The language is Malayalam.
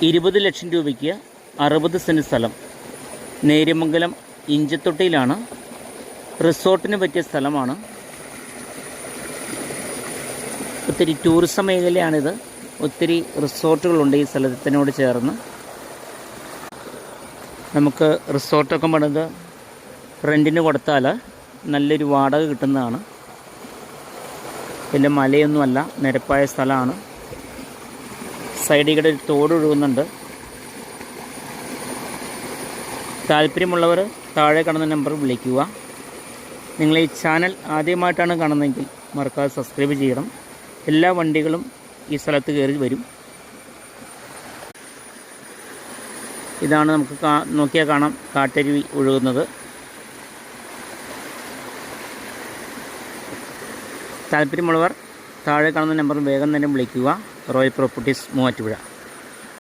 20 ലക്ഷം രൂപയ്ക്ക് 60 സെൻറ്റ് സ്ഥലം നേര്യമംഗലം ഇഞ്ചത്തൊട്ടിയിലാണ്. റിസോർട്ടിന് പറ്റിയ സ്ഥലമാണ്. ഒത്തിരി ടൂറിസം മേഖലയാണിത്. ഒത്തിരി റിസോർട്ടുകളുണ്ട് ഈ സ്ഥലത്തിനോട് ചേർന്ന്. നമുക്ക് റിസോർട്ടൊക്കെ പണിത് റെൻറ്റിന് കൊടുത്താൽ നല്ലൊരു വാടക കിട്ടുന്നതാണ്. വലിയ മലയൊന്നുമല്ല, നിരപ്പായ സ്ഥലമാണ്. സൈഡിൽ കൂടെ ഒരു തോട് ഒഴുകുന്നുണ്ട്. താല്പര്യമുള്ളവർ താഴെ കാണുന്ന നമ്പർ വിളിക്കുക. നിങ്ങൾ ഈ ചാനൽ ആദ്യമായിട്ടാണ് കാണുന്നതെങ്കിൽ മറക്കാതെ സബ്സ്ക്രൈബ് ചെയ്യണം. എല്ലാ വണ്ടികളും ഈ സ്ഥലത്ത് കയറി വരും. ഇതാണ് നമുക്ക് നോക്കിയാൽ കാണാം കാട്ടരുവി ഒഴുകുന്നത്. താല്പര്യമുള്ളവർ താഴെ കാണുന്ന നമ്പർ വേഗം തന്നെ വിളിക്കുക. Royal properties Muvattupuzha.